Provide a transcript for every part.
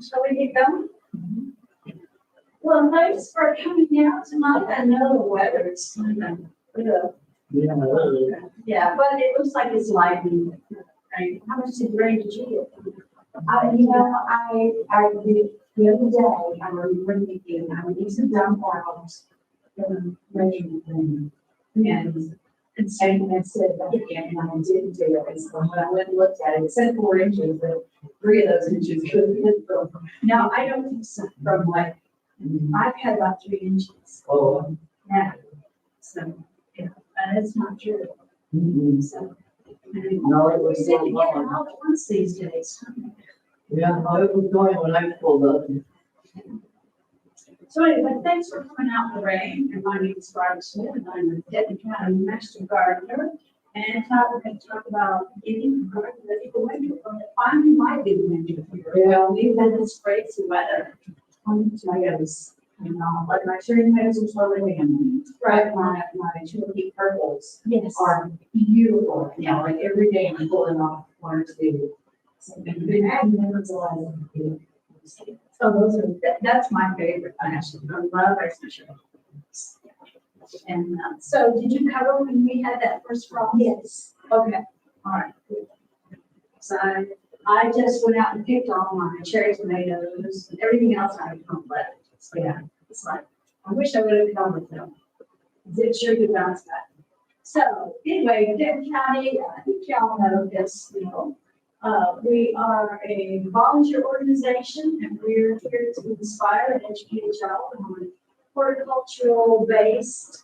Shall we get going? Well, thanks for coming out tonight. I know the weather is kind of, yeah, but it looks like it's lightning. Right? How much did rain did you get? I did the other day, I remember thinking, I would use some dumb clouds and measuring them. And saying that said that again, and I didn't do it. And so when I went and looked at it, it said 4 inches, but 3 of those inches could have been from. No, I don't think so. From like, I've had about 3 inches. oh, Yeah. So, yeah, and it's not true. So. No, it We was seem to get it going. all at once these days. Yeah, no, it was going when I pulled up. So anyway, thanks for coming out in the rain. And my name is Barbara Smith, and I'm the Denton County Master Gardener. And we're going to talk about getting the garden ready for winter. Well, it finally might be winter here. Yeah. We've had this crazy weather. tomatoes, like my cherry tomatoes are slowly down. Right. My tulip purples Yes. are beautiful. Yeah, like every day I'm pulling off 1 or 2. I've never realized. So those are, that's my favorite. I actually love Christmas. And so did you cover when we had that first frost? Yes. Okay, all right. So I just went out and picked all my cherry tomatoes and everything else I don't let. So yeah, it's like, I wish I would have covered them. It sure did bounce back. So anyway, Denton County, I think y'all know this, we are a volunteer organization and we're here to inspire and educate y'all on horticultural based,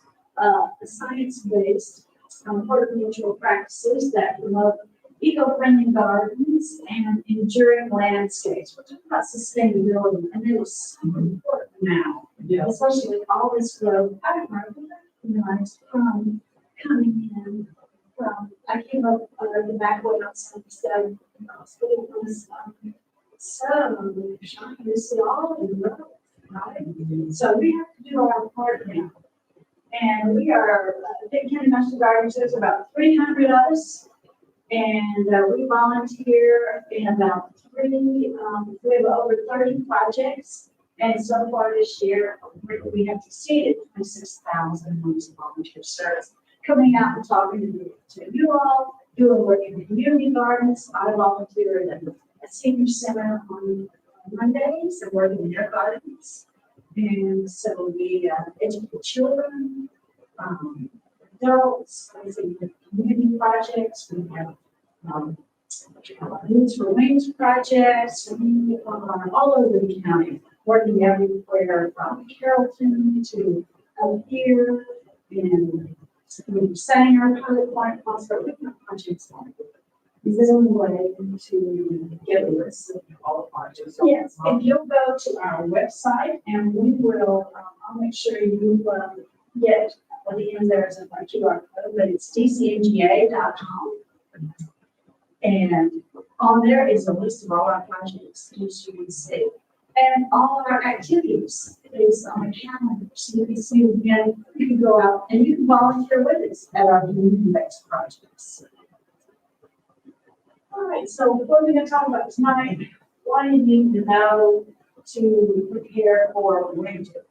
science-based horticultural practices that promote eco-friendly gardens and enduring landscapes. We're talking about sustainability, and it is so important now, especially with all this growth. I recognized from coming in from, I came up the back way outside instead of it was so shiny to see all of the growth, right? So we have to do our part now. And we are, Denton County Master Gardeners, there's about 300 of us. And we volunteer in about we have over 30 projects. And so far this year, we have exceeded 26,000 months of volunteer service. Coming out and talking to you all, doing work in the community gardens. I volunteer at a senior center on Mondays and work in their gardens. And so we educate children, adults, community projects. We have Roots for Wings projects. We are all over the county, working everywhere from Carrollton to up here. And we're setting our pilot plant for different projects. Is there a way to get a list of all the projects? Yes, if you'll go to our website and we will, I'll make sure you get at the end there's a QR code, but it's dcnga.com. And on there is a list of all our projects, as you can see. And all our activities is on a calendar. So you can see, again, you can go out and you can volunteer with us at our community-based projects. All right, so what we're going to talk about tonight, what do you need to know to prepare for winter?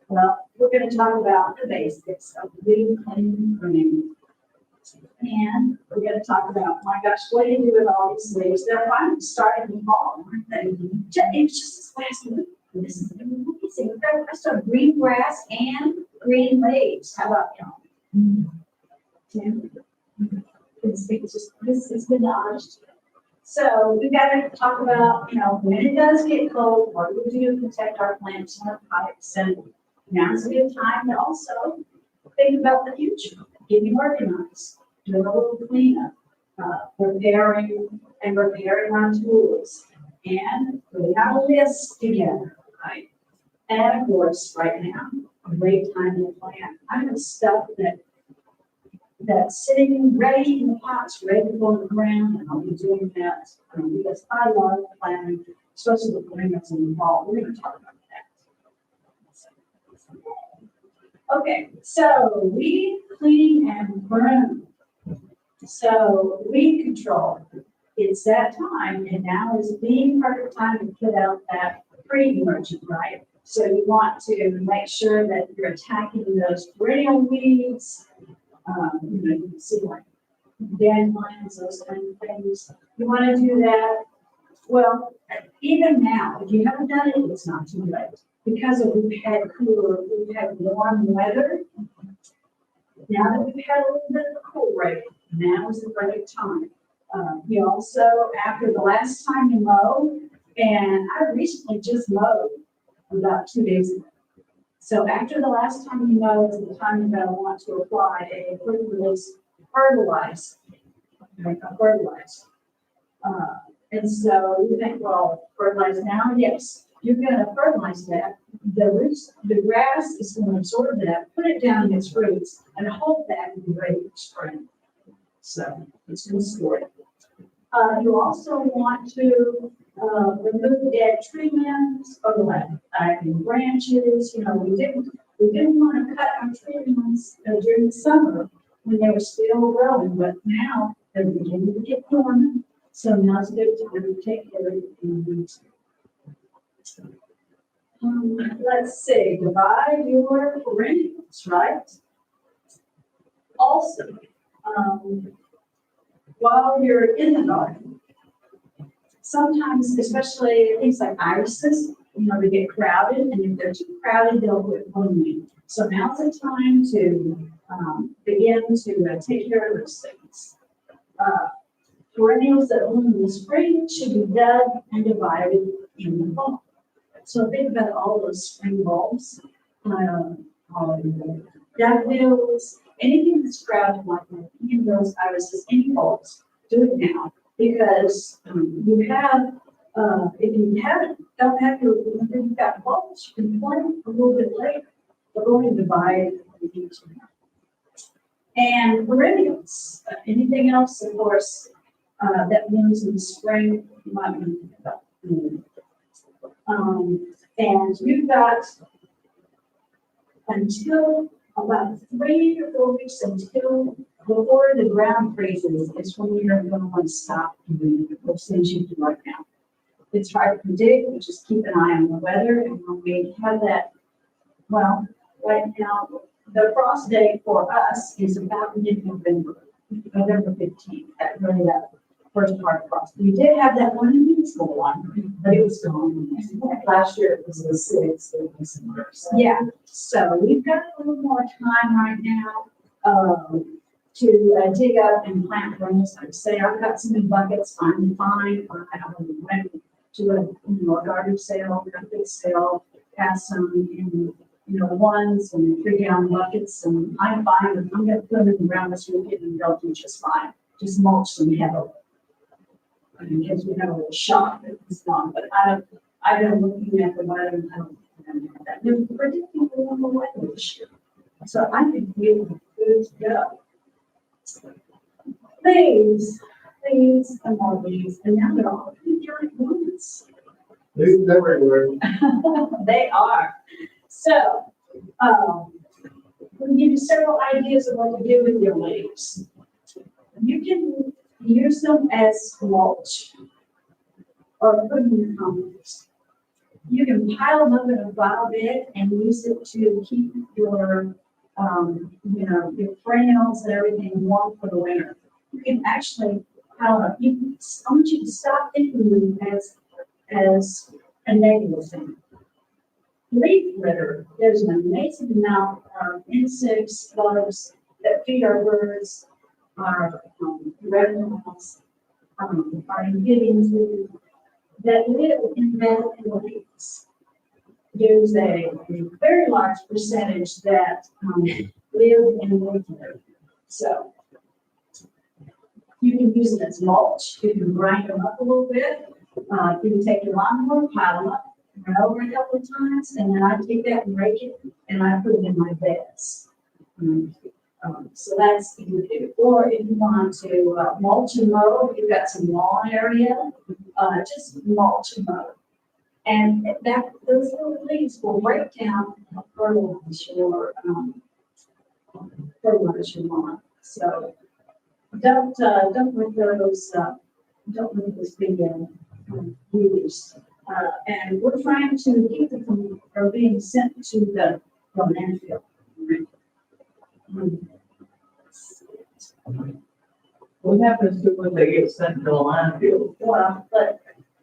Well, we're going to talk about the basics of weed, cleaning, and pruning. And we're going to talk about, my gosh, what do you do with all these leaves? They're finally starting to fall, aren't they? It's just this last week. This is amazing. I saw green grass and green leaves. How about y'all? Yeah. It's just, this has been dodged. So we got to talk about, when it does get cold, what do we do to protect our plants and our pipes? And now's a good time to also think about the future, getting organized, doing a little cleanup, repairing our tools, and putting our lists together, right? And of course, right now, a great time to plant. I have stuff that's sitting ready in the pots, ready to go on the ground, and I'll be doing that because I love planting, especially with perennials in the fall. We're going to talk about that. Okay, so weed, cleaning, and burn. So weed control. it's that time, and now is the perfect time to put out that pre-emergent, right? So you want to make sure that you're attacking those perennial weeds. You can see like dandelions, those kind of things. You want to do that. Well, even now, if you haven't done it, it's not too late. Because we've had warm weather. Now that we've had a little bit of a cool break, now is the right time. You also, after the last time you mow, and I recently just mowed about 2 days ago. So after the last time you mow is the time you're going to want to apply a quick release fertilizer. And so you think, well, fertilize now? Yes, you're going to fertilize that. The grass is going to absorb that, put it down in its roots, and hold that and be ready for spring. So it's going to store it. You also want to remove dead tree limbs or lagging branches. You know, we didn't want to cut our tree limbs during the summer when they were still growing, but now they're beginning to get dormant. So now's a good time to take care of it. Let's see, divide your perennials, right? Also, while you're in the garden, sometimes, especially things like irises, they get crowded, and if they're too crowded, they'll quit blooming. So now's the time to begin to take care of those things. Perennials that bloom in the spring should be dug and divided in the fall. So think about all those spring bulbs, daffodils, anything that's crowded like that, any of those irises, any bulbs, do it now. Because you have, if you don't have you've got bulbs, you can plant a little bit later. We're going to divide into and perennials. Anything else, of course, that blooms in the spring, you might want to think about. And you've got until about 3 or 4 weeks until before the ground freezes, is when you're going to want to stop doing those things you do right now. It's hard to predict, but just keep an eye on the weather. And when we have that, well, right now, the frost date for us is about mid-November, November 15th. That really that first part of frost. We did have that one unusual one, but it was gone. Last year it was the 6th of December. So. Yeah, so we've got a little more time right now to dig up and plant perennials. Like I say, I've got some in buckets. I'm fine. I went to a garden sale, a big sale, passed some in 1s and 3-gallon buckets, and I'm fine. I'm going to put them in the ground this weekend and they'll do just fine. Just mulch them heavily. In case we have a little shock that it's gone, but I've been looking at the weather and I don't have that. They're predicting a warmer weather this year. So I think we're good to go. Leaves, and more leaves, and now they're all pretty giant ones. Leaves everywhere. They are. So, we'll give you several ideas of what to do with your leaves. You can use them as mulch or put them in compost. You can pile them up in a flower bed and use it to keep your your perennials and everything warm for the winter. You can actually pile up. I want you to stop thinking of them as a negative thing. Leaf litter, there's an amazing amount of insects, bugs that feed our birds, our reptiles, our amphibians that live in the leaves. There's a very large percentage that live in leaf litter. So you can use it as mulch. You can grind them up a little bit. You can take your lawnmower, pile them up, run over a couple of times, and then I take that and rake it, and I put it in my beds. So that's what you do. Or if you want to mulch and mow, if you've got some lawn area, just mulch and mow. And those little leaves will break down and fertilize your lawn. So don't let those don't know if it's being used. And we're trying to keep it from being sent to the landfill. What happens to when they get sent to the landfill? Well, but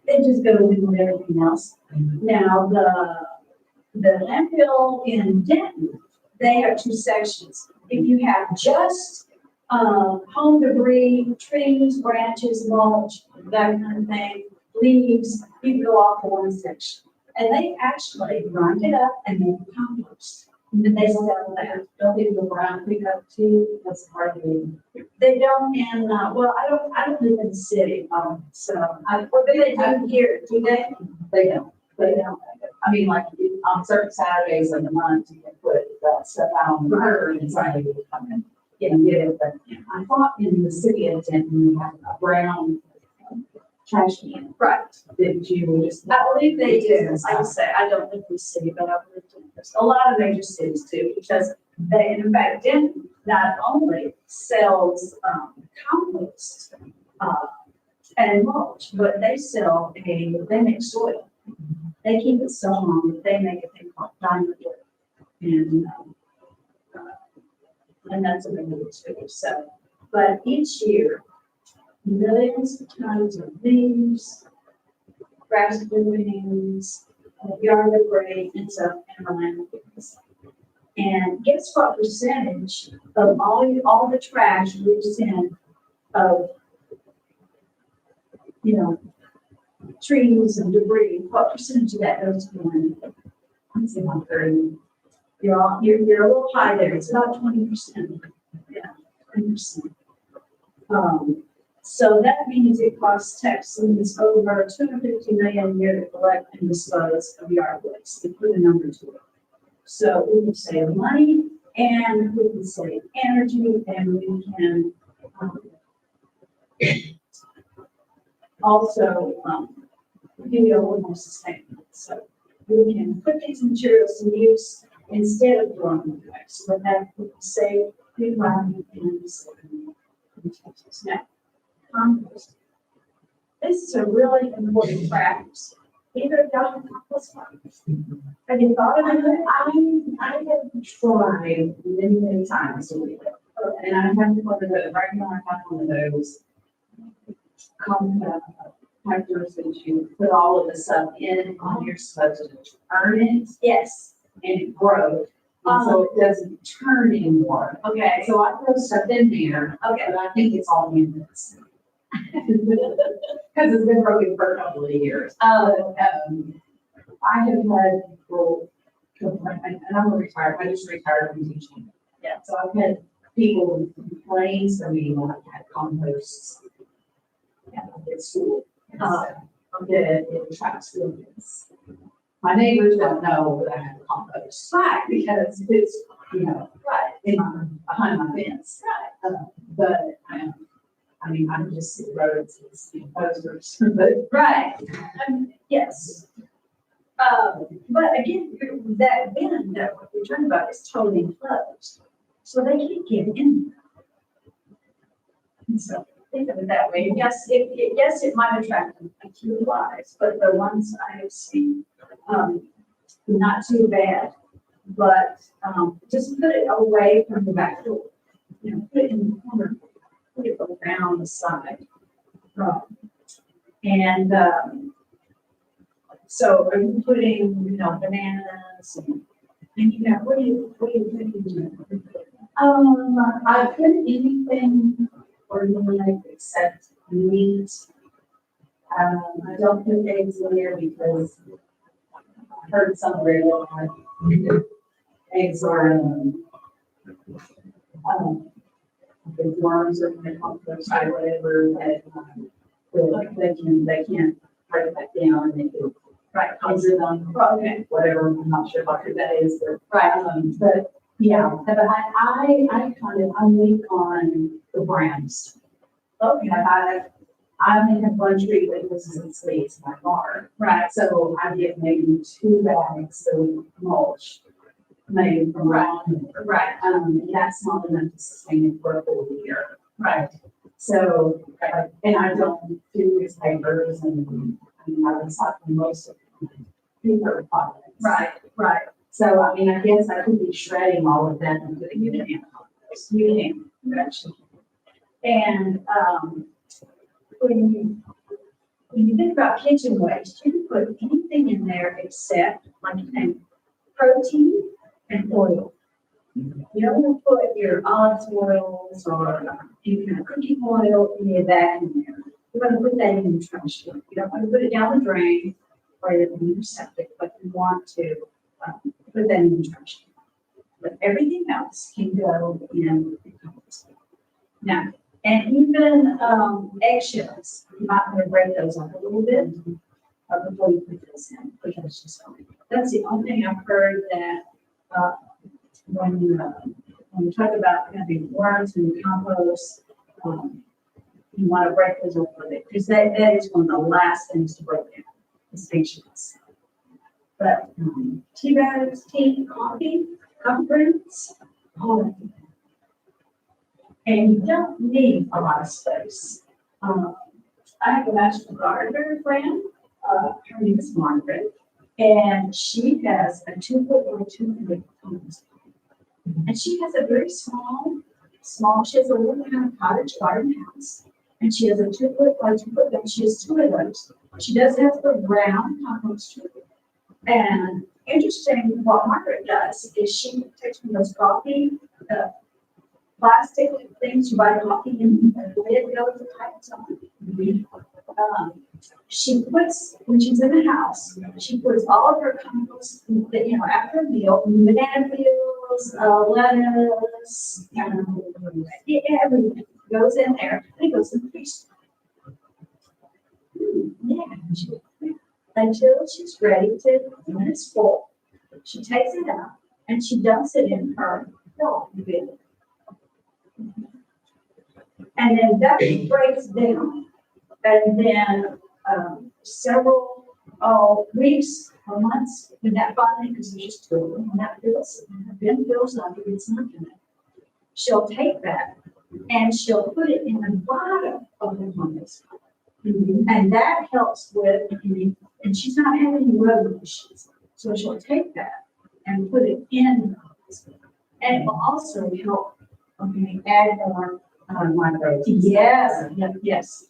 they just go in with everything else. Now, the landfill in Denton, they have two sections. If you have just, home debris, trees, branches, mulch, that kind of thing, leaves, you can go off to one section. And they actually grind it up and make compost. And they sell that. Don't leave the brown pickup too, that's hardly. They don't in, well, I don't live in the city, so, what do they do here? Do they? They don't. I mean, like, on certain Saturdays of the month, you can put that stuff out on the curb and somebody will come in, get it, but I thought in the city of Denton, we have a brown trash can. Right. That you would just. I believe they do. Like I say, I don't live in the city, but I've lived in a lot of major cities too, because they, in fact, Denton not only sells, compost, and mulch, but they sell they make soil. They keep it so long that they make a thing called diamond wood. And that's a big deal too. So, but each year, millions of tons of leaves, grass clippings, yard debris ends up in our landfills. And guess what percentage of all the trash we send of, trees and debris, what percentage of that goes to the landfill? I'm saying about 30. You're a little high there. It's about 20%. Yeah, 20%. So that means it costs Texans over $250 million a year to collect and dispose of yard waste, to put a number to it. So we can save money, and we can save energy, and we can also be a little more sustainable. So we can put these materials to use instead of throwing them away. So with that, we can save the environment and save Texas. Now, compost. This is a really important practice. Either of y'all have compost farms? Have you thought about it? I have tried many times to do it. And I have one of those, right now I have one of those compactors that you put all of the stuff in, and you're supposed to turn it, Yes. and it broke. And so it doesn't turn anymore. Okay. So I throw stuff in there, Okay. but I think it's all units. Because it's been broken for a couple of years. I have had people complain, and I'm retired, I just retired from teaching. Yeah. So I've had people complain, so we had compost at school. It attracts students. My neighbors don't know that I have compost. Right. Because it's, Right. behind my fence. Right. But, I mean, I just see roads and posters, but. Right. Yes. But again, that bin that we're talking about is totally enclosed. So they can't get in there. And so think of it that way. Yes, it might attract a few flies, but the ones I have seen, not too bad. But just put it away from the back door. Put it in the corner, put it around the side. So are you putting, bananas and what do you thinking? I put anything organic except meat. I don't put eggs in there because I heard somewhere that eggs are, the worms or the compost or whatever, that they can't break that down and they can conjure them, whatever, I'm not sure what that is, but yeah, but I make on the browns. Okay. I make a one tree that goes in sleeves in my barn. Right. So I get maybe 2 bags of mulch made from round. Right. And that's not enough to sustain it for a whole year. Right. So, and I don't do newspapers and, I mean, I recycle most of paper products. Right. So, I mean, I guess I could be shredding all of that and putting it in compost. You can, actually. And, when you think about kitchen waste, you can put anything in there except like protein and oil. You don't want to put your olive oils or any kind of cooking oil, any of that in there. You want to put that in the trash. You don't want to put it down the drain or in your septic, but you want to put that in the trash. But everything else can go in the compost. Now, and even eggshells, you might want to break those up a little bit before you put this in, because just that's the only thing I've heard that when you talk about having worms in the compost, you want to break those up a bit, because that is one of the last things to break down, is eggshells. But tea bags, tea, coffee grounds, all of them. And you don't need a lot of space. I have a Master Gardener friend, her name is Margaret, and she has a 2-foot by 2-foot compost. And she has a very small, she has a little kind of cottage garden house. And she has a 2-foot by 2-foot, and she has 2 of those. She does have the round compost. And interesting, what Margaret does is she takes one of those coffee, plastic things you buy coffee in, the lid goes the pipes on. She puts, when she's in the house, she puts all of her compost, after a meal, banana peels, lettuce, everything goes in there, and it goes in the freezer. Until she's ready to, when it's full, she takes it out and she dumps it in her fill bin. And then that breaks down. And then several weeks or months, when that finally, because there's just 2 of them, when that bin fills up, it's not in it. She'll take that and she'll put it in the bottom of the compost. And that helps with, and she's not having any road issues. So she'll take that and put it in the compost. And it will also help add more microbes. Yes.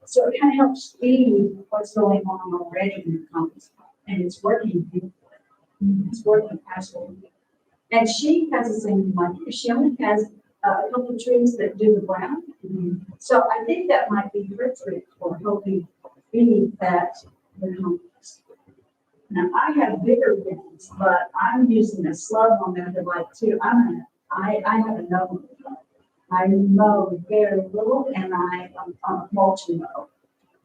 So it kind of helps speed what's going on already in the compost. And it's working beautifully. It's working absolutely. And she has the same one. She only has a couple of trees that do the ground. So I think that might be her trick for helping feed that the compost. Now I have bigger bins, but I'm using a slug on method like too. I have a no. I mow very little and I on a mulching mow.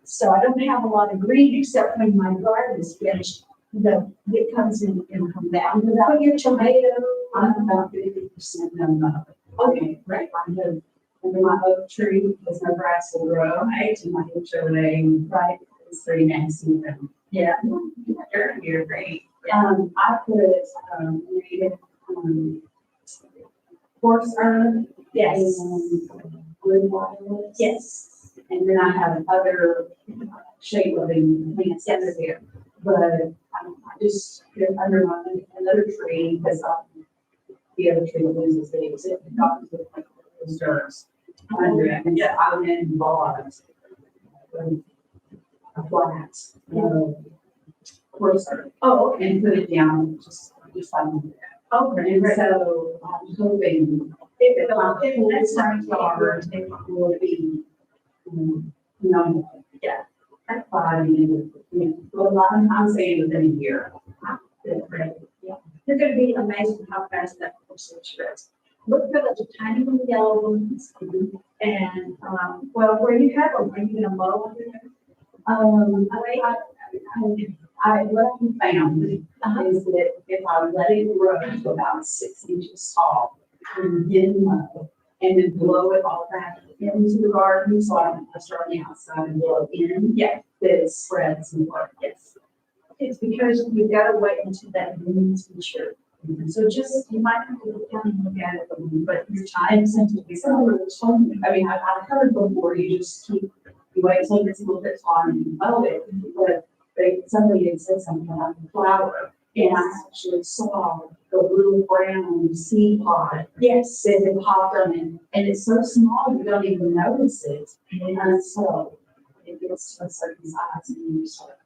So I don't have a lot of green except when my garden is finished. It comes in and come down. Put your tomato. I'm about 50% done. Okay, right. I have under my oak tree because my grass will grow. Right. And my HOA, right. It's pretty nasty. Yeah. You're great. I put horse herb. Yes. Wood violets. Yes. And then I have other shade loving plants under there. But I just put under another tree because the other tree loses leaves. It comes with like those dirts under it. And so I went and bought a flat horse herb. Oh, okay. And put it down just like that. Okay. And so I'm hoping if next time it will be, yeah, that's fine. Well, I'm saying within a year. Right. Yeah. You're going to be amazed at how fast that person shreds. Look for those tiny little yellow ones. And, well, where you have them, are you going to mow under them? What I found is that if I let it grow to about 6 inches tall, and then mow, and then blow it all back into the garden, so I start on the outside and blow it in. Yeah, that it spreads more. Yes. It's because you've got to wait until that green is mature. So just, you might have to come and look at it, but your time essentially, I mean, I've heard before, you just keep, you wait till it's a little bit on and you mow it, but somebody had said something about the flower. And I actually saw the little brown seed pod. Yes. That had popped on it, and it's so small, you don't even notice it. And so it gets to a certain size and you start.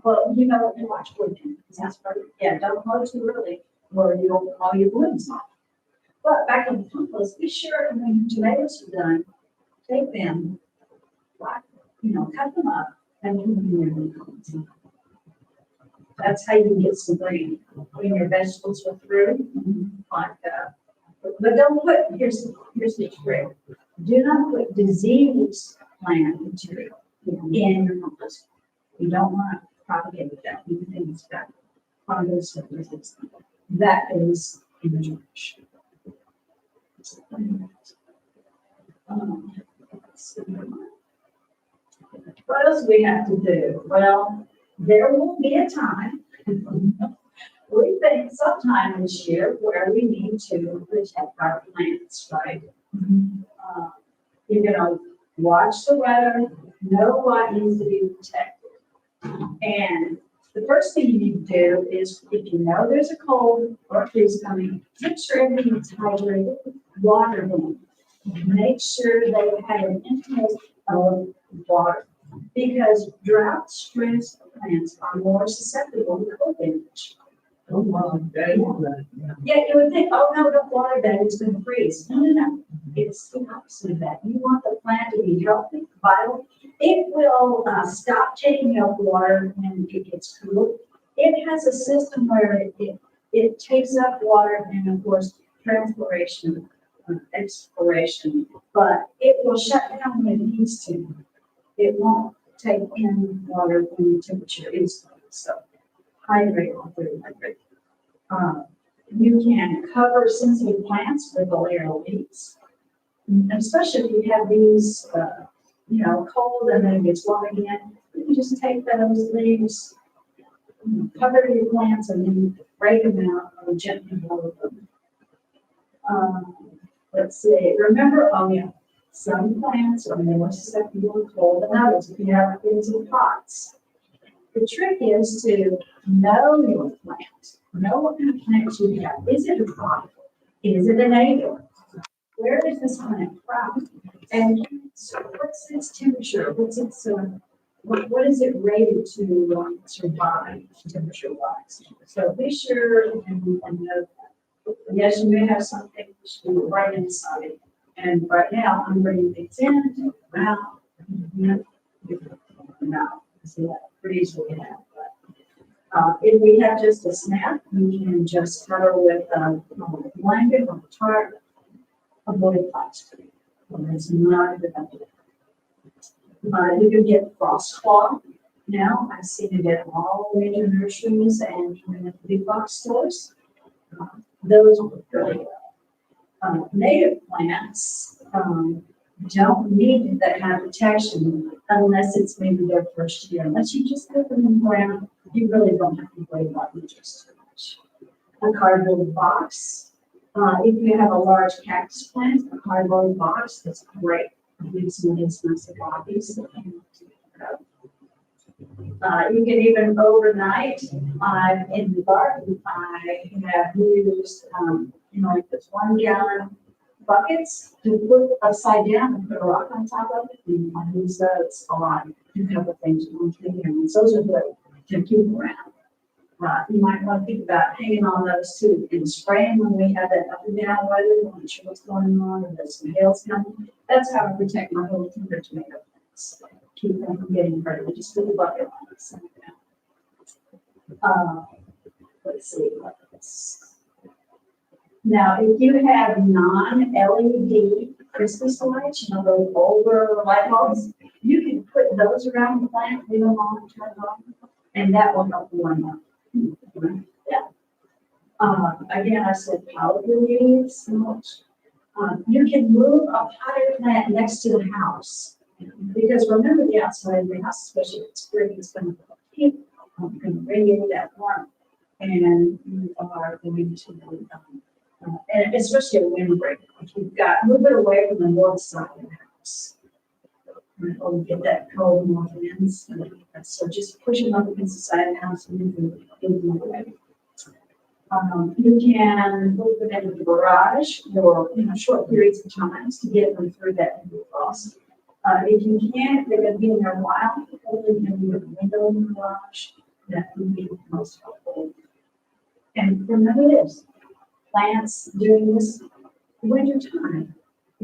Well, you know what to watch for them. That's perfect. Yeah, don't mow too early, or you'll all your blooms off. But back on the compost, be sure when your tomatoes are done, take them, like, cut them up and put them in your compost. That's how you get some green. When your vegetables are through, but don't put, here's the trick. Do not put diseased plant material in your compost. You don't want to propagate that. You think it's got fungus or resistance. That is in the trash. What else do we have to do? Well, there will be a time, we think sometime this year, where we need to protect our plants, right? You're gonna watch the weather, know what needs to be protected. And the first thing you need to do is, if you know there's a cold or a freeze coming, make sure everything's hydrated, water them. Make sure they have an intake of water, because drought-stressed plants are more susceptible to cold damage. Oh, wow, that is good, yeah. Yeah, you would think, oh no, don't water that, it's gonna freeze. No. It's the opposite of that. You want the plant to be healthy, vital. It will stop taking up water when it gets cool. It has a system where it takes up water and of course transpiration, expiration, but it will shut down when it needs to. It won't take in water when the temperature is low. So hydrate or hydrate. You can cover sensitive plants with a layer of leaves, especially if you have these, cold and then it gets warm again. You can just take those leaves, cover your plants, and then break them out or gently blow them. Let's see. Remember, some plants are more susceptible to cold than others. If you have things in pots, the trick is to know your plant. Know what kind of plants you have. Is it a pot? Is it a native? Where is this plant from? And so what's its temperature? What's its what is it rated to survive temperature-wise? So be sure and know that. Yes, you may have something right inside. And right now, I'm bringing things in, out, now. See that freeze we have. If we have just a snap, we can just cover with a blanket or a tarp, avoid plastic. It's not a good idea. You can get frost claw. Now, I've seen it at all major nurseries and even at the big box stores. Those work really well. Native plants don't need that kind of protection unless it's maybe their first year. Unless you just put them in the ground, you really don't have to worry about them just too much. A cardboard box. If you have a large cactus plant, a cardboard box, that's great. Gives some nice copies. You can even overnight in the garden. I have used like this 1 gallon buckets to put upside down and put a rock on top of it. And I use those a lot. A couple things you want to do. Those are good to keep around. You might want to think about hanging on those too and spraying when we have that up and down weather. Not sure what's going on, or there's some hail's coming. That's how I protect my whole tomato plants. Keep them from getting hurt. We just put the bucket on it. So, let's see what this. Now, if you have non-LED Christmas lights, those older light bulbs, you can put those around the plant, leave them on, turn them on, and that will help warm up. Yeah. Again, I said powder leaves. You can move a potted plant next to the house, because remember the outside of the house, especially if it's spring, it's going to heat, going to radiate that warmth. and you are going to, and especially a windbreak, if you've got, move it away from the north side of the house. And it'll get that cold north winds, so just push them up against the side of the house and move them away. You can move them into the garage for, short periods of times to get them through that frost. If you can't, they're gonna be in there a while, hopefully you can leave a window in the garage, that would be the most helpful. And remember this, plants during this winter time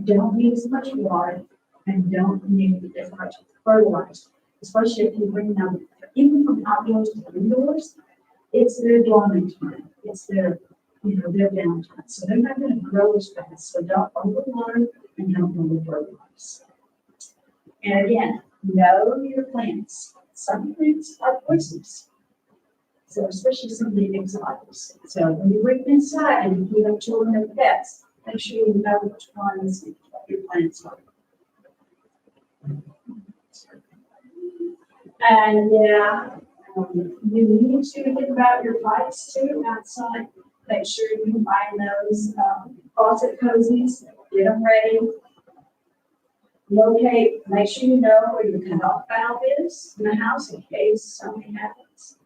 don't need as much water and don't need as much fertilizer, especially if you bring them even from outdoors to indoors. It's their dormant time. It's their, their downtime. So they're not going to grow as fast. So don't overwater and don't over-fertilize. And again, know your plants. Some plants are poisonous. So especially some of the exotics. So when you bring them inside and you have children and pets, make sure you know which ones your plants are. And you need to think about your pipes too outside. Make sure you find those faucet cozies, get them ready. Locate, make sure you know where your cutoff valve is in the house in case something happens.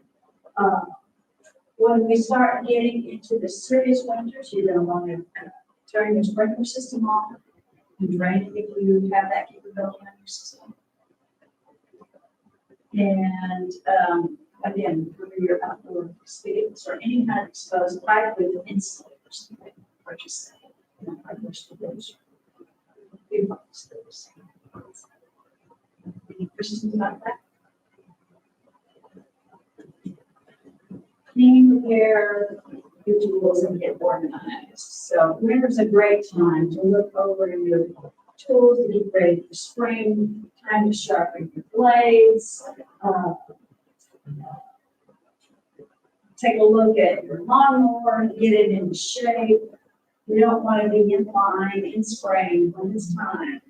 When we start getting into the serious winters, you're going to want to turn your sprinkler system off and drain it if you have that capability on your system. And again, for your outdoor spigots or any kind of exposed pipe with insulators, purchase that. Any questions about that? Clean, repair your tools and get organized. So winter's a great time to look over your tools to get ready for spring, time to sharpen your blades. Take a look at your lawnmower, get it in shape. You don't want to be in line in spring when it's time.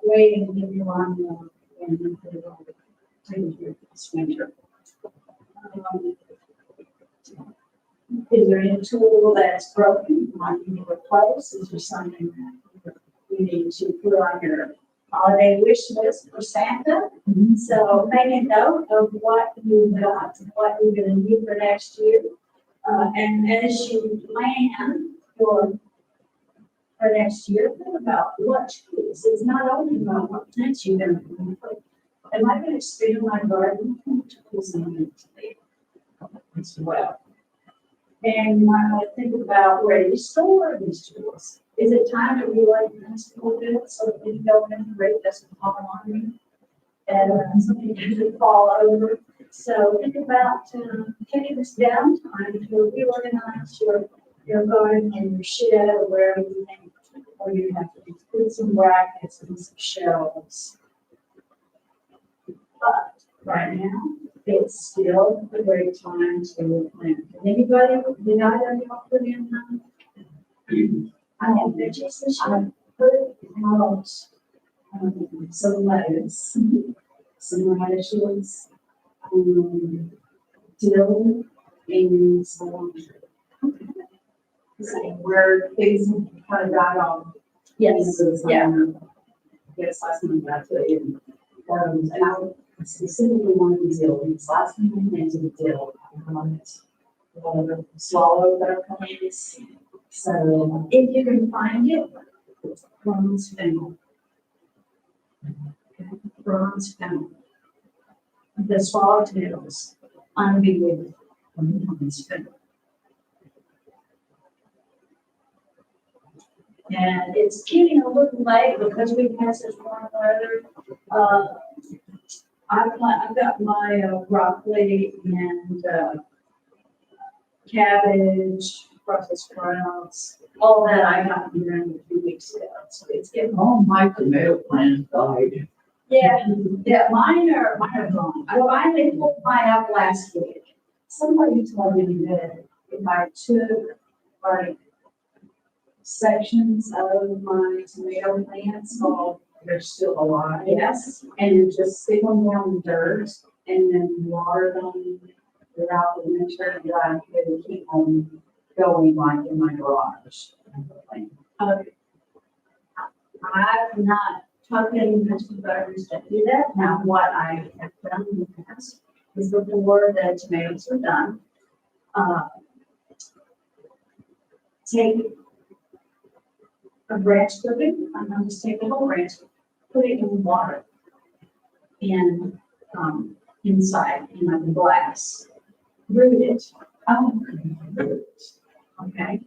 Waiting to give your lawnmower and you put it on take care of this winter. Is there any tool that's broken, might need to replace? Is there something that you need to put on your holiday wish list for Santa? So make a note of what you got and what you're going to need for next year. And as you plan for next year, think about what tools. It's not only about what plants you're going to put. Am I going to expand my garden? What tools am I going to take as well? And you might want to think about where you store these tools. Is it time to relay this a little bit so that you go in and break this fall on you? And something doesn't fall over. So think about taking this downtime to reorganize your garden and your shed or wherever you think, or you have to put some brackets and some shelves. But right now, it's still a great time to plant. Anybody, did either of y'all put in I have veggies this year. Put out some lettuce, some radishes, dill, and some. Where things kind of died off. Yes, yeah. Yes, last month I put in, and I specifically wanted the dill, because last time I planted the dill, I wanted the swallow that are coming. So If you can find it, bronze fennel. Bronze fennel. The swallowtails, unbelievable. Bronze fennel. And it's getting a little late because we've had such warm weather. I've got my broccoli and cabbage, Brussels sprouts, all that I got during a few weeks ago. So it's getting Oh, my tomato plant died. yeah, mine are gone. I finally pulled mine up last week. Somebody told me that if I took like sections of my tomato plants, well, they're still alive. Yes, and just stick them down in dirt and then water them throughout the winter that I could keep them going like in my garage. I'm not talking to voters that do that. Now, what I have done in the past is before the tomatoes are done, take a branch clipping, I'm going to just take the whole branch, put it in water and inside in like a glass, root it. Okay.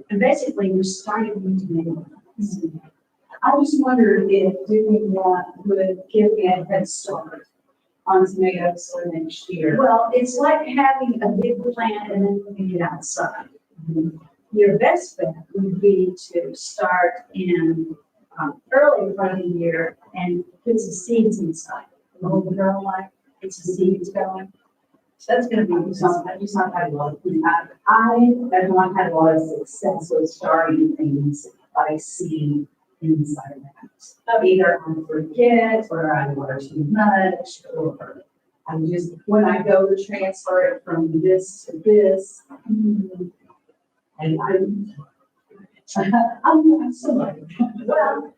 And basically, we're starting with tomatoes. I just wondered if doing that would give me a head start on tomatoes for next year. Well, it's like having a big plant and then putting it outside. Your best bet would be to start in early part of the year and put some seeds inside. Hold the ground like it's the seeds going. So that's going to be something. I have not had a lot of success with starting things by seed inside of the house. Either I forget or I wear too much or I'm just, when I go to transfer it from this to this, and I'm somebody. Well,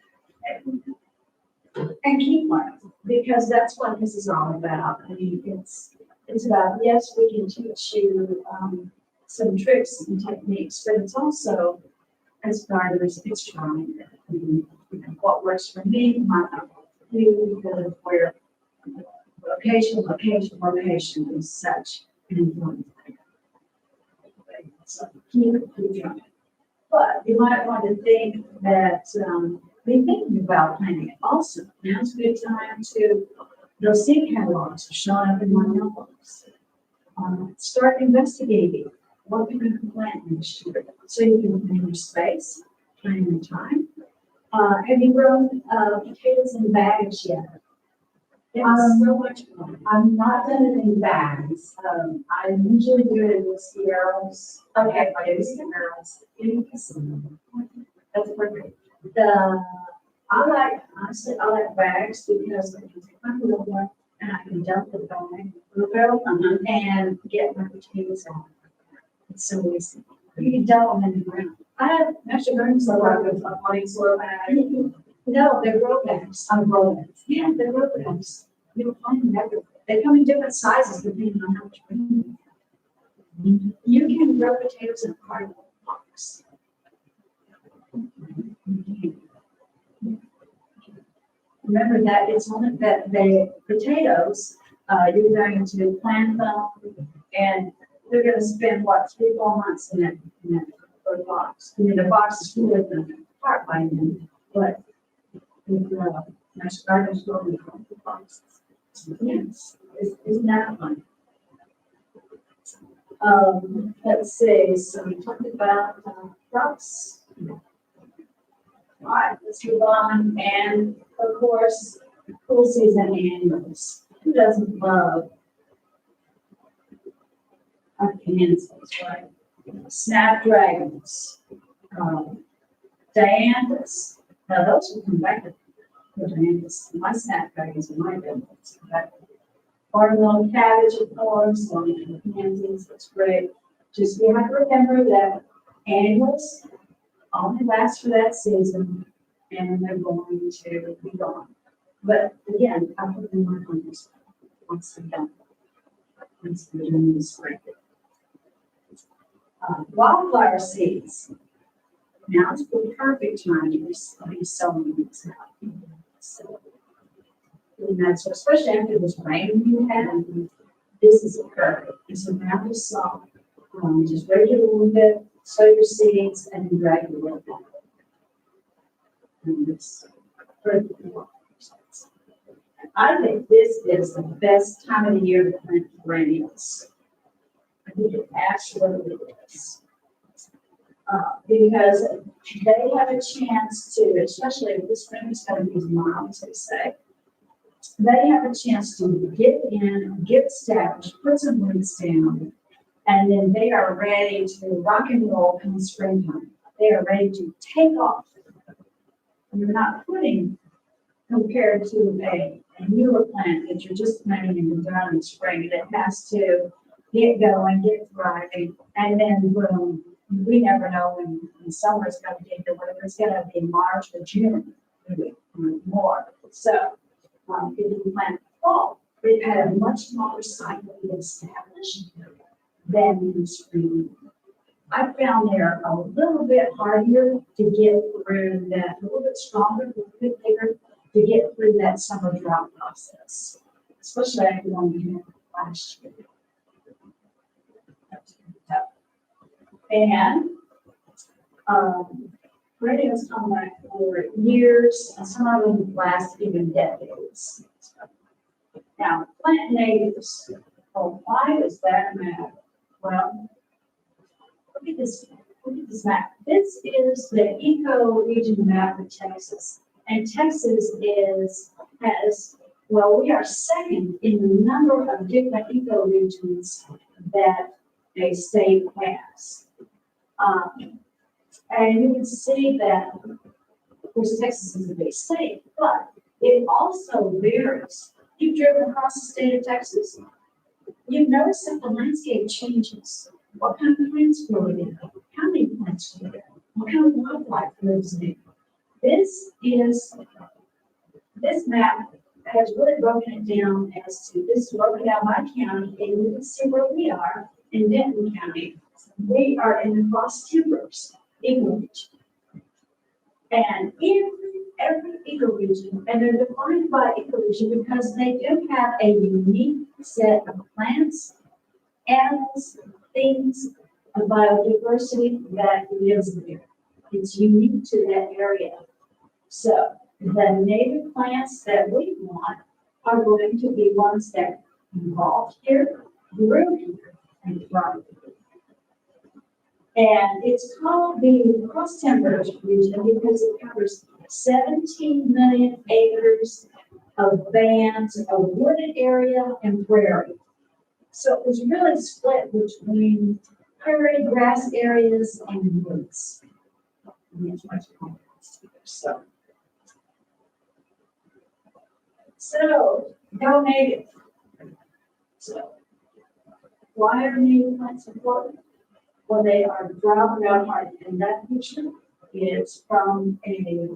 and keep learning, because that's what this is all about. I mean, it's about, yes, we can teach you some tricks and techniques, but it's also, as gardeners, it's trying. What works for me might not work for you, because where location is such an important thing. So keep trying. But you might want to think that, be thinking about planting it also. Now's a good time to, those seed catalogs are showing up in my mailbox. Start investigating what you're going to plant next year, so you can plan your space, plan your time. Have you grown potatoes in bags yet? It's so much fun. I'm not done it in bags. I usually do it in whiskey barrels. Okay. I do whiskey barrels. That's perfect. Honestly, I like bags because I can take my little one and I can dump the bag, and get my potatoes out. It's so easy. You can dump them in the ground. I have Master Gardeners that work with a potting soil bag. No, they're grow bags. Grow bags. Yeah, they're grow bags. You'll find them everywhere. They come in different sizes depending on how much room you have. You can grow potatoes in a cardboard box. Remember that it's only that the potatoes, you're going to plant them and they're going to spend what, 3-4 months in that box. I mean, the box is full with them apart by then, but the Master Gardeners go in the boxes. Yes, isn't that fun? Let's see, so we talked about crops. All right, let's move on. And of course, cool season annuals. Who doesn't love Kansas, right? Snapdragons, Dianthus. Now those will come back to Dianthus. My snapdragons are my favorites. Watermelon cabbage, of course, pansies, that's great. Just you have to remember that annuals only last for that season, and they're going to be gone. But again, I put them on this once they're done. Once they're done in the spring. Wildflower seeds. Now it's the perfect time to be sowing these out. So, and that's especially after this rain you had. This is perfect. It's a round of salt. Just break it a little bit, sow your seeds, and then drag it a little bit. And it's perfect. I think this is the best time of the year to plant perennials. I think it absolutely is. Because they have a chance to, especially if this spring is going to be mild, as they say, they have a chance to get in, get established, put some roots down, and then they are ready to rock and roll come springtime. They are ready to take off. And you're not putting, compared to a newer plant that you're just planting in the spring, that has to get going, get thriving, and then boom, we never know when summer's gonna get there, whether it's gonna be March or June, maybe more. So, if you plant fall, it had a much smaller cycle to establish than in spring. I found they're a little bit hardier to get through that, a little bit stronger, a little bit bigger, to get through that summer drought process, especially after the one we had last year. And, perennials come back for years, and some of them last even decades. Now, plant natives, oh, why does that matter? Well, look at this map. This is the eco-region map of Texas. And Texas we are second in the number of different eco-regions that a state has. And you can see that, of course, Texas is a big state, but it also varies. You've driven across the state of Texas, you've noticed that the landscape changes. What kind of plants grow in? How many plants grow there? What kind of wildlife lives there? This map has really broken it down this is broken down by county, and you can see where we are in Denton County. We are in the cross timbers ecoregion. And in every ecoregion, and they're defined by ecoregion because they do have a unique set of plants, animals, things, of biodiversity that lives there. It's unique to that area. So the native plants that we want are going to be ones that evolved here, grew here, and thrived here. And it's called the cross timber region because it covers 17 million acres of bands of wooded area and prairie. So it was really split between prairie grass areas and woods. So go native. So why are native plants important? Well, they are drought hardy, and that picture is from a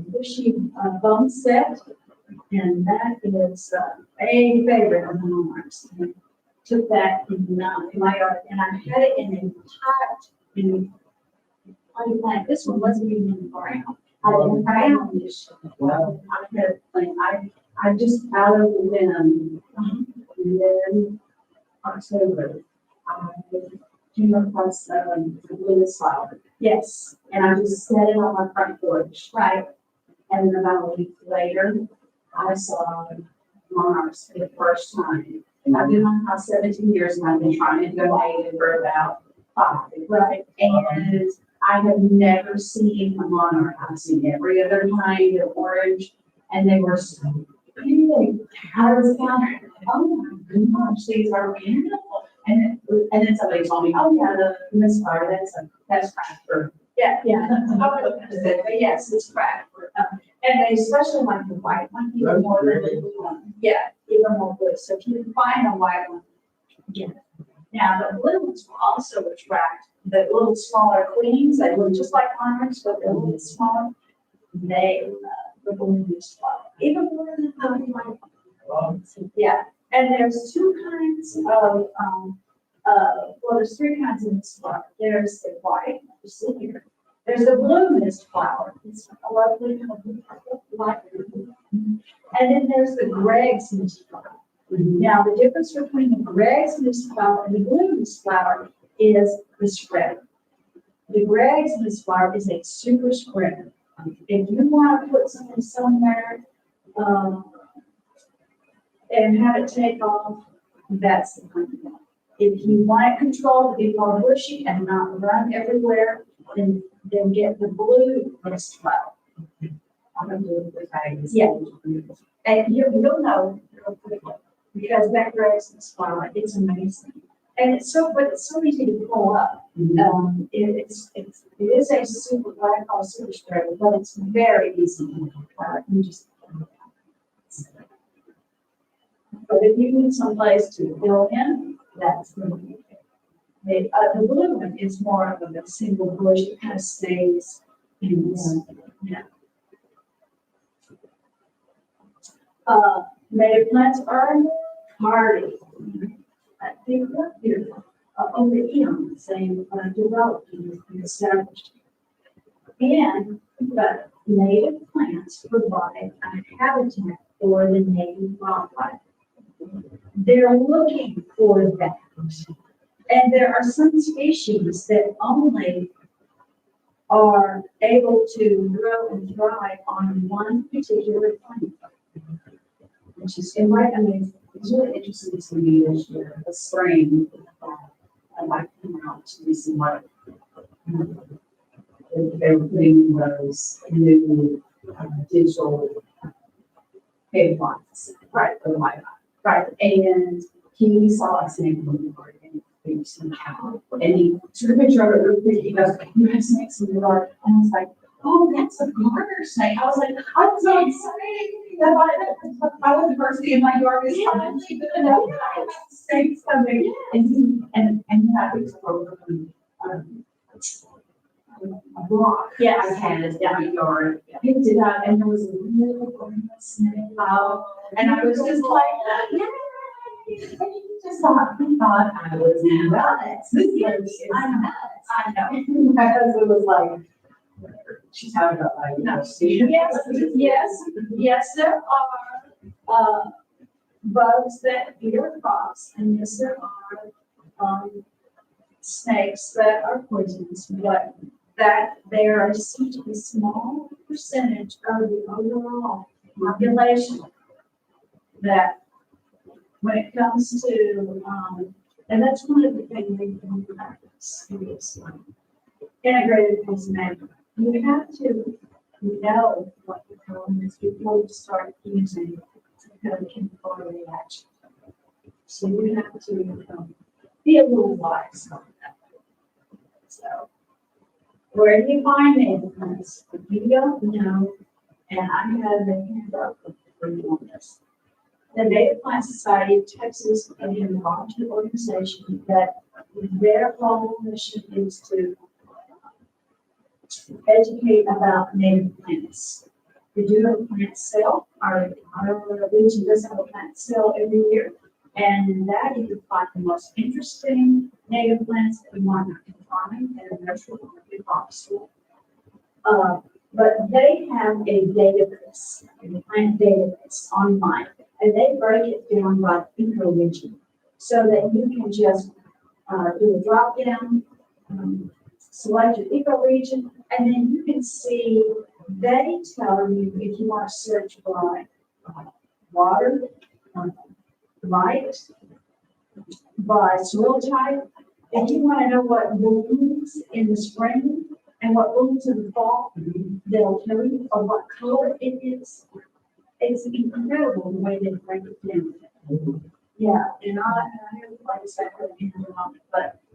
bushy bone set, and that is a favorite of mine. Took that in my yard, and I had it in a pot plant. This one wasn't even in the ground. I didn't found this. Well, I just out of the limb, and then October, I came across the Lewis flower. Yes, and I just set it on my front porch, right? And about a week later, I saw monarchs for the first time. And I've been on house 17 years, and I've been trying to go native for about 5, right? And I have never seen a monarch. I've seen every other kind of orange, and they were so big. I was like, oh my gosh, these are beautiful. And then somebody told me, oh yeah, the misfire, that's craft fruit. Yeah. But yes, it's craft fruit. And they especially like the white one, even more than the blue one. Yeah, even more blue. So if you can find a white one, get it. Now the blue ones will also attract the little smaller queens. They look just like monarchs, but they're a little bit smaller. They the blue flower, even more than the white one. Yeah. And there's two kinds of, there's 3 kinds of mist flower. There's the white, you see here. There's the blue mist flower. It's a lovely light blue. And then there's the Greg's mist flower. Now, the difference between the Greg's mist flower and the blue mist flower is the spread. The Greg's mist flower is a super spreader. If you want to put something somewhere, and have it take off, that's the kind of thing. If you want it controlled to be more bushy and not run everywhere, then get the blue mist flower. Yeah. And you'll know real quickly because that Greg's mist flower, it's amazing. And it's so easy to pull up. It is a super, what I call super spreader, but it's very easy. You just But if you need someplace to fill in, That's the blue one is more of a single bush, it kind of stays in this, yeah. Native plants are hardy. I think they're beautiful. Over eons, they developed and established. And, but native plants provide a habitat for the native wildlife. They're looking for that. And there are some species that only are able to grow and thrive on one particular plant. Which is, and right, I mean, it's really interesting to me this year, the spring. I like to come out to do some work. They were putting those new digital pay plots, right, for the Wi-Fi. Right, and he saw a snake in the yard and he was in the cow. And he took a picture of it real quick. He goes, "You have snakes in the yard." And I was like, "Oh, that's a garter snake." I was like, "I'm so excited." I was the first thing in my yard is finally good enough. I have snakes coming. And that was over a block. Yes. I had in my yard. Picked it up and there was a little snake. And I was just like, "Yay!" And he thought I was nuts. This is I'm nuts. I know. My husband was like, "She's having a, Yes, there are, bugs that eat our crops, and yes, there are, snakes that are poisonous, but that they are such a small percentage of the overall population that when it comes to, and that's one of the things we can practice is integrated pest management. You have to know what the problem is before you start using some kind of chemical reaction. So you have to be a little wise on that. So, where do you find native plants? If you don't know, and I have a handout for you on this. The Native Plant Society of Texas is a volunteer organization that their whole mission is to educate about native plants. We do have a plant sale. Our region does have a plant sale every year. And in that you can find the most interesting native plants that you might not find in a nursery or a big box store. But they have a database, a plant database online, and they break it down by ecoregion so that you can just do a drop down, select your ecoregion, and then you can see, they tell you if you want to search by water, light, by soil type. If you want to know what blooms in the spring and what blooms in the fall, they'll tell you, or what color it is. It's incredible the way they break it down. Yeah, and I have, like I said, but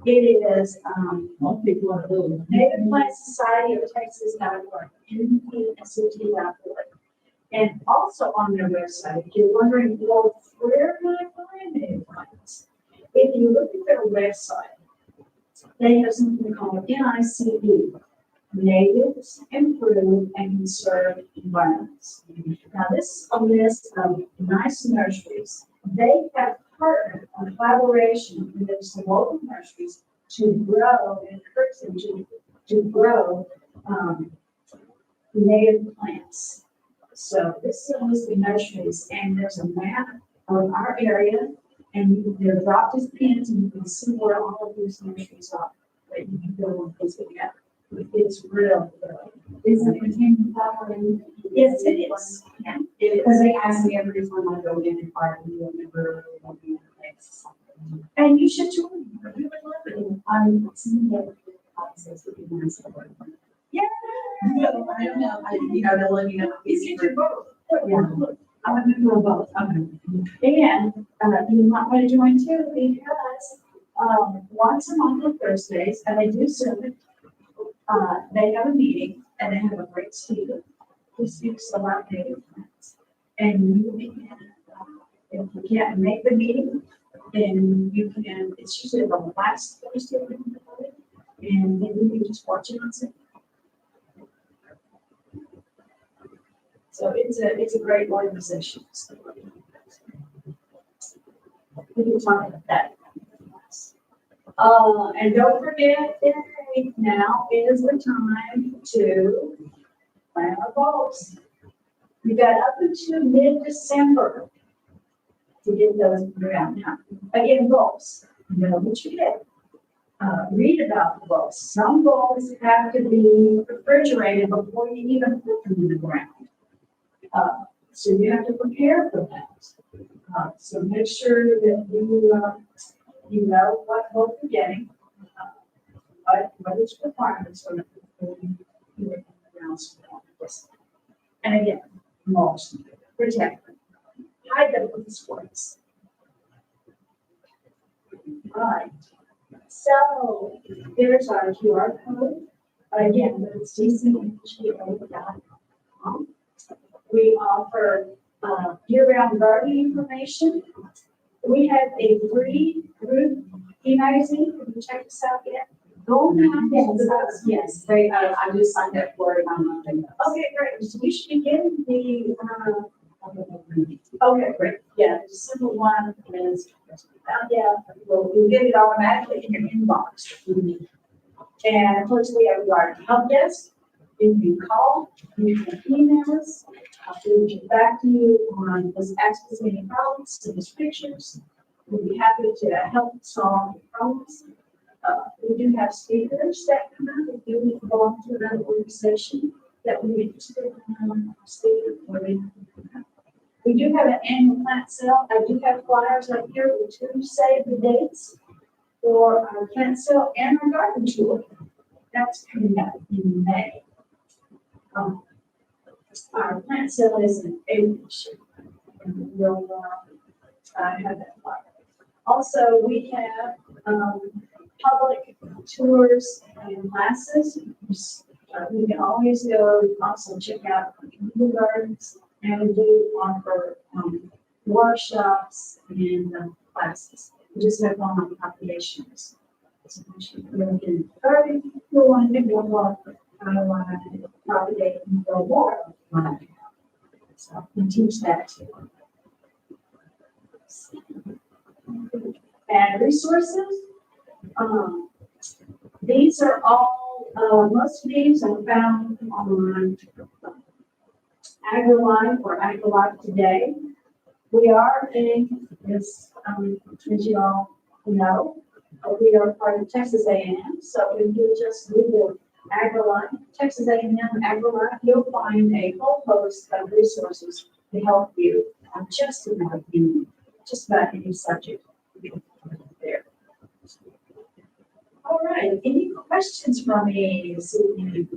it is, Most people are doing. Native Plant Society of Texas.org, NPSCT out there. And also on their website, if you're wondering, well, where can I find native plants? If you look at their website, they have something called NICE, Natives, Improved, and Conserved Environments. Now, this is a list of nice nurseries. They have partnered on collaboration with some local nurseries to grow and encourage them to grow native plants. So this is a list of nurseries, and there's a map of our area, and they're dropped as pins, and you can see where all of these nurseries are that you can go and visit at. It's real. Is it containing flowering? Yes, it is. Yeah, it Because is. they ask me every time I go in and part of the member of the next. And you should join. We would love it. I'm seeing that offices would be nice to work with. Yeah. So, I don't know, they'll let me know. You should do both. Yeah. I'm gonna do both. And, you might want to join too, because, once a month on Thursdays, and they do serve it. They have a meeting, and they have a great speaker who speaks about native plants. And you can, if you can't make the meeting, And you can, it's usually the last Thursday of the month, and then you can just watch it on Zoom. So it's a great organization. We can talk about that. And don't forget, now is the time to plant our bulbs. You got up until mid-December to get those around. Now, again, bulbs, you know what you get. Read about the bulbs. Some bulbs have to be refrigerated before you even put them in the ground. So you have to prepare for that. So make sure that you know what bulb you're getting, what its requirements are before you put it in the ground. And again, mulch, protect them, hide them with the squirts. Right. So there's our QR code. Again, it's dcmgo.com. We offer year-round gardening information. We have a free group e-magazine. Have you checked this out yet? Yes, they, I just signed up for it on Monday. Okay, great. So you should be getting the, okay, great. Yeah, the simple one is, we'll get it automatically in your inbox. And of course, we have our help desk. You can call, you can email us. We'll get back to you on this access any problems, send us pictures. We'll be happy to help solve the problems. We do have speakers that come out. If you belong to another organization that would be interested in speaking for you. We do have an annual plant sale. I do have flyers up here with two save the dates for our plant sale and our garden tour. That's coming up in May. Our plant sale is in April this year. And we'll have that flyer. Also, we have public tours and classes. We can always go also check out the gardens, and we do offer workshops and classes. We just have online populations. So we can hurry, we want to do more propagate and grow more. So we teach that too. And resources. These are all, most of these are found on AgriLife or AgriLife Today. We are in this, as you all know, we are part of Texas A&M. So if you just Google AgriLife, Texas A&M AgriLife, you'll find a whole host of resources to help you on just about any subject there. All right, any questions from me this evening?